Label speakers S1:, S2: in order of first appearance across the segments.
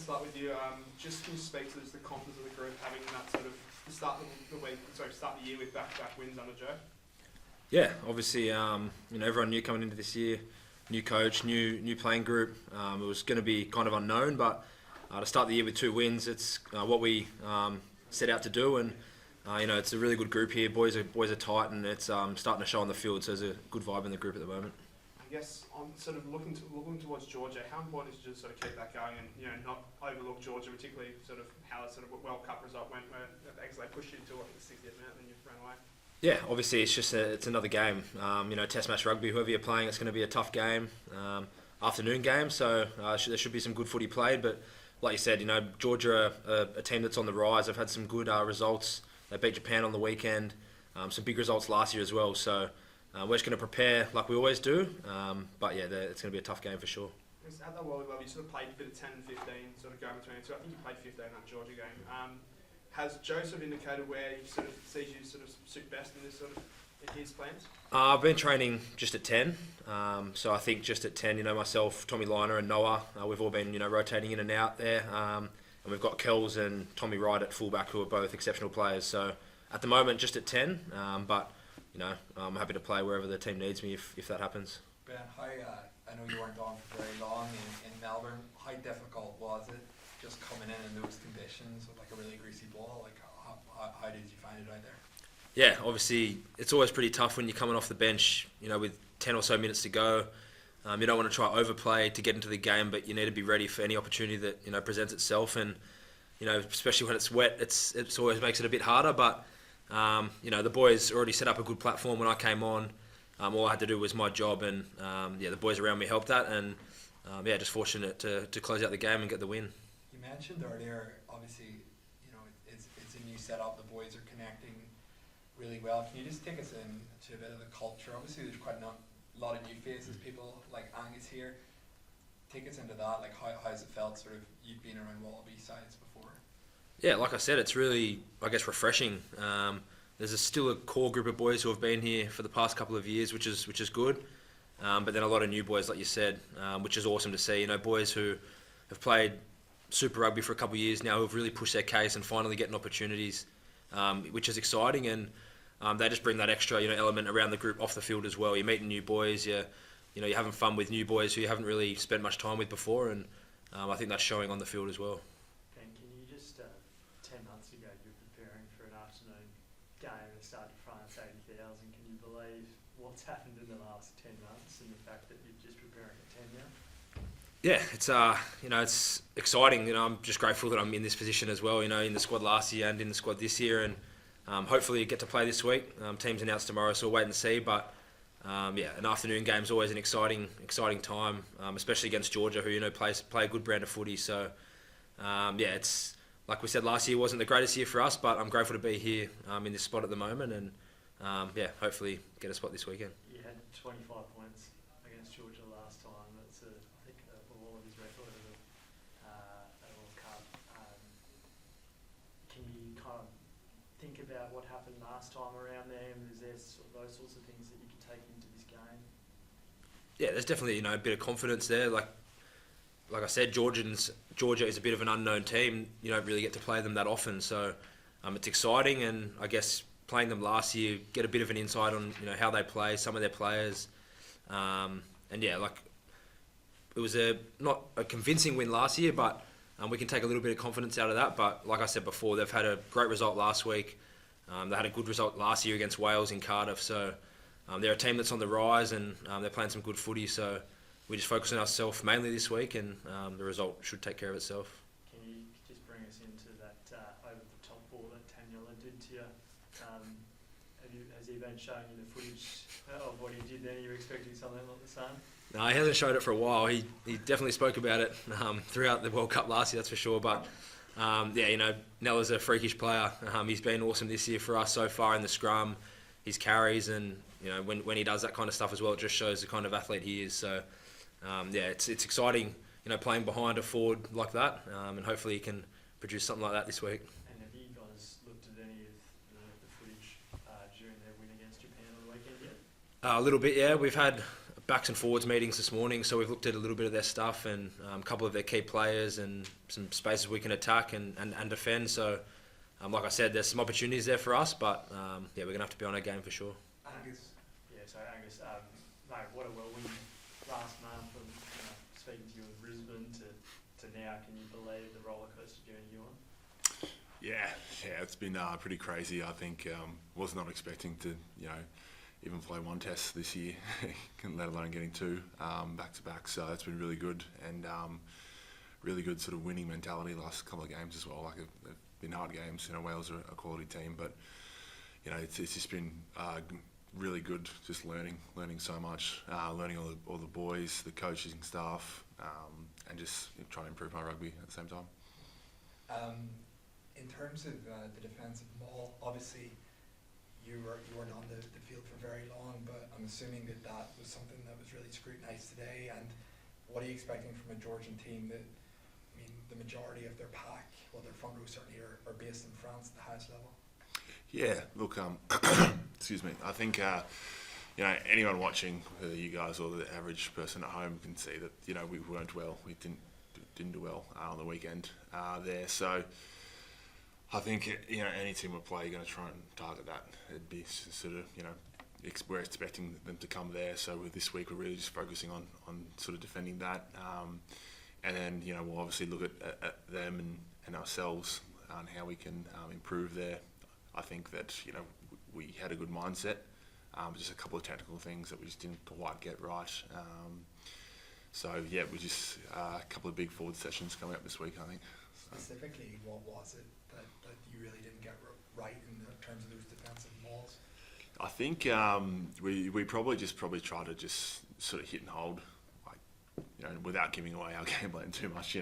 S1: start with you. Just can you speak to the confidence of the group having that sort of start the year with back-to-back wins under Joe?
S2: Yeah, obviously, everyone knew coming into this year, new coach, new playing group. It was going to be kind of unknown, but to start the year with 2 wins, it's what we set out to do, and it's a really good group here. Boys are tight, and it's starting to show on the field. So there's a good vibe in the group at the moment.
S1: I guess on sort of looking towards Georgia, how important is it to just sort of keep that going and not overlook Georgia, particularly sort of how the sort of World Cup result went, where they pushed you to the 60th minute and then you ran away. Yeah,
S2: obviously it's just it's another game. Test match rugby, whoever you're playing, it's going to be a tough game, afternoon game. So there should be some good footy played. But like you said, Georgia are a team that's on the rise. They've had some good results. They beat Japan on the weekend. Some big results last year as well. So we're just going to prepare like we always do. But yeah, it's going to be a tough game for sure.
S1: At the Wallaby, you sort of played a bit of 10 and 15, sort of going between the two. I think you played 15 in that Georgia game. Has Joe sort of indicated where he sort of sees you sort of suit best in this sort of in his plans?
S2: I've been training just at 10. So I think just at 10, myself, Tommy Liner and Noah, we've all been, rotating in and out there. And we've got Kells and Tommy Wright at fullback, who are both exceptional players. So at the moment, just at 10. But, I'm happy to play wherever the team needs me if that happens.
S3: Ben, I know you weren't on for very long in Melbourne. How difficult was it just coming in those conditions with like a really greasy ball? Like, how did you find it out there?
S2: Yeah, obviously it's always pretty tough when you're coming off the bench, with 10 or so minutes to go. You don't want to try overplay to get into the game, but you need to be ready for any opportunity that presents itself. And especially when it's wet, it always makes it a bit harder. But the boys already set up a good platform when I came on. All I had to do was my job, and the boys around me helped that. And just fortunate to close out the game and get the win.
S3: You mentioned earlier, obviously, it's a new setup. The boys are connecting really well. Can you just take us into a bit of the culture? Obviously, there's quite a lot of new faces, people like Angus here. Take us into that. Like, how's it felt, sort of, you've been around Wallaby sides before?
S2: Yeah, like I said, it's really, refreshing. There's still a core group of boys who have been here for the past couple of years, which is good. But then a lot of new boys, like you said, which is awesome to see. Boys who have played Super Rugby for a couple of years now, who've really pushed their case and finally getting opportunities, which is exciting. And they just bring that extra, element around the group off the field as well. You're meeting new boys, you're having fun with new boys who you haven't really spent much time with before, and I think that's showing on the field as well.
S4: Ben, can you just, 10 months ago you were preparing for an afternoon game and started in front of 80,000. Can you believe what's happened in the last 10 months and the fact that you're just preparing at 10 now?
S2: Yeah, it's exciting. I'm just grateful that I'm in this position as well. In the squad last year and in the squad this year, and hopefully get to play this week. Team's announced tomorrow, so we'll wait and see. But an afternoon game is always an exciting time, especially against Georgia, who play a good brand of footy. So it's like we said last year, wasn't the greatest year for us, but I'm grateful to be here in this spot at the moment, and hopefully get a spot this weekend.
S4: You had 25 points against Georgia last time. That's I think a Wallabies record at a World Cup. Can you kind of think about what happened last time around them? Is there those sorts of things that you can take into this game?
S2: Yeah, there's definitely a bit of confidence there. Like I said, Georgia is a bit of an unknown team. You don't really get to play them that often, so it's exciting. And I guess playing them last year, get a bit of an insight on how they play, some of their players, it was not a convincing win last year, but we can take a little bit of confidence out of that. But like I said before, they've had a great result last week. They had a good result last year against Wales in Cardiff. So they're a team that's on the rise, and they're playing some good footy. So we just focus on ourselves mainly this week, and the result should take care of itself.
S4: Can you just bring us into that over-the-top ball that Taniela did to you? Has he been showing you the footage of what he did then? Are you expecting something like the same?
S2: No, he hasn't showed it for a while. He definitely spoke about it throughout the World Cup last year, that's for sure. But Nella's a freakish player. He's been awesome this year for us so far in the scrum. His carries, and when he does that kind of stuff as well, it just shows the kind of athlete he is. So it's exciting, playing behind a forward like that, and hopefully he can produce something like that this week.
S4: And have you guys looked at any of the footage during their win against Japan on the weekend yet?
S2: A little bit, yeah. We've had backs and forwards meetings this morning, so we've looked at a little bit of their stuff and a couple of their key players and some spaces we can attack and defend. So, like I said, there's some opportunities there for us, but yeah, we're going to have to be on our game for sure.
S3: Angus.
S4: Yeah, so Angus, mate, what a whirlwind last month from speaking to you in Brisbane to now. Can you believe the rollercoaster journey you're on?
S5: Yeah, it's been pretty crazy. I think was not expecting to, even play one test this year, let alone getting two back to back. So it's been really good and really good sort of winning mentality the last couple of games as well. Like they've been hard games. Wales are a quality team, but it's just been really good. Just learning so much, learning all the boys, the coaching staff, and just try and improve my rugby at the same time.
S3: In terms of the defensive maul, obviously you weren't on the field for very long, but I'm assuming that was something that was really scrutinised today. And what are you expecting from a Georgian team that, the majority of their pack, well, their front row certainly are based in France at the highest level?
S5: Yeah, look, excuse me. I think anyone watching, whether you guys or the average person at home, can see that we weren't well. We didn't do well on the weekend there. So I think any team will play, you're going to try and target that. It'd be sort of we're expecting them to come there. So with this week, we're really just focusing on sort of defending that, and then we'll obviously look at them and ourselves on how we can improve there. I think that we had a good mindset, just a couple of technical things that we just didn't quite get right. So yeah, we just a couple of big forward sessions coming up this week, I think.
S3: Specifically, what was it that you really didn't get right in terms of those defensive mauls?
S5: I think we probably try to just sort of hit and hold, without giving away our game plan too much.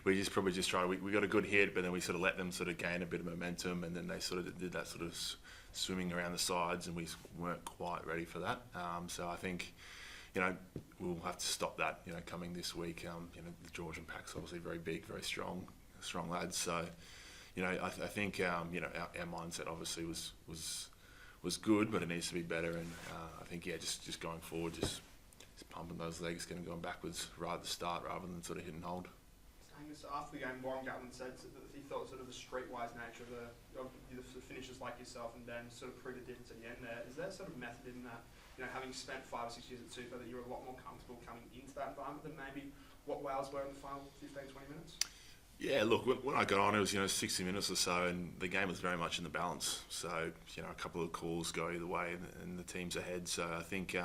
S5: We just probably just try. We got a good hit, but then we sort of let them sort of gain a bit of momentum, and then they sort of did that sort of swimming around the sides, and we weren't quite ready for that. So I think we'll have to stop that. Coming this week, the Georgian pack's obviously very big, very strong lads. So I think our mindset obviously was good, but it needs to be better. And I think just going forward, just pumping those legs, going backwards right at the start rather than sort of hit and hold.
S1: Angus, after the game, Warren Gatland said that he thought sort of the streetwise nature of the finishers like yourself and Ben sort of proved the difference at the end there. Is there sort of method in that, having spent 5 or 6 years at Super, that you're a lot more comfortable coming into that environment than maybe what Wales were in the final 15, 20 minutes? Yeah,
S5: look, when I got on, it was 60 minutes or so, and the game was very much in the balance. So a couple of calls go either way, and the team's ahead. So I think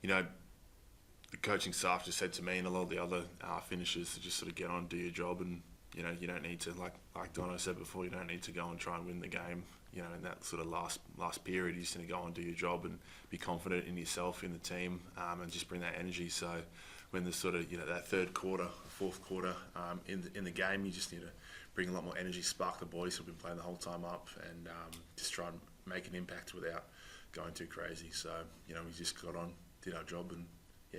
S5: the coaching staff just said to me and a lot of the other finishers to just sort of get on, do your job, and you don't need to, like Dono said before, you don't need to go and try and win the game. In that sort of last period, you just need to go and do your job and be confident in yourself, in the team, and just bring that energy. So when the sort of that third quarter, fourth quarter in the game, you just need to bring a lot more energy, spark the boys who've been playing the whole time up, and just try and make an impact without going too crazy. So we just got on, did our job, and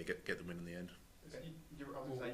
S5: get the win in the end.
S1: You're obviously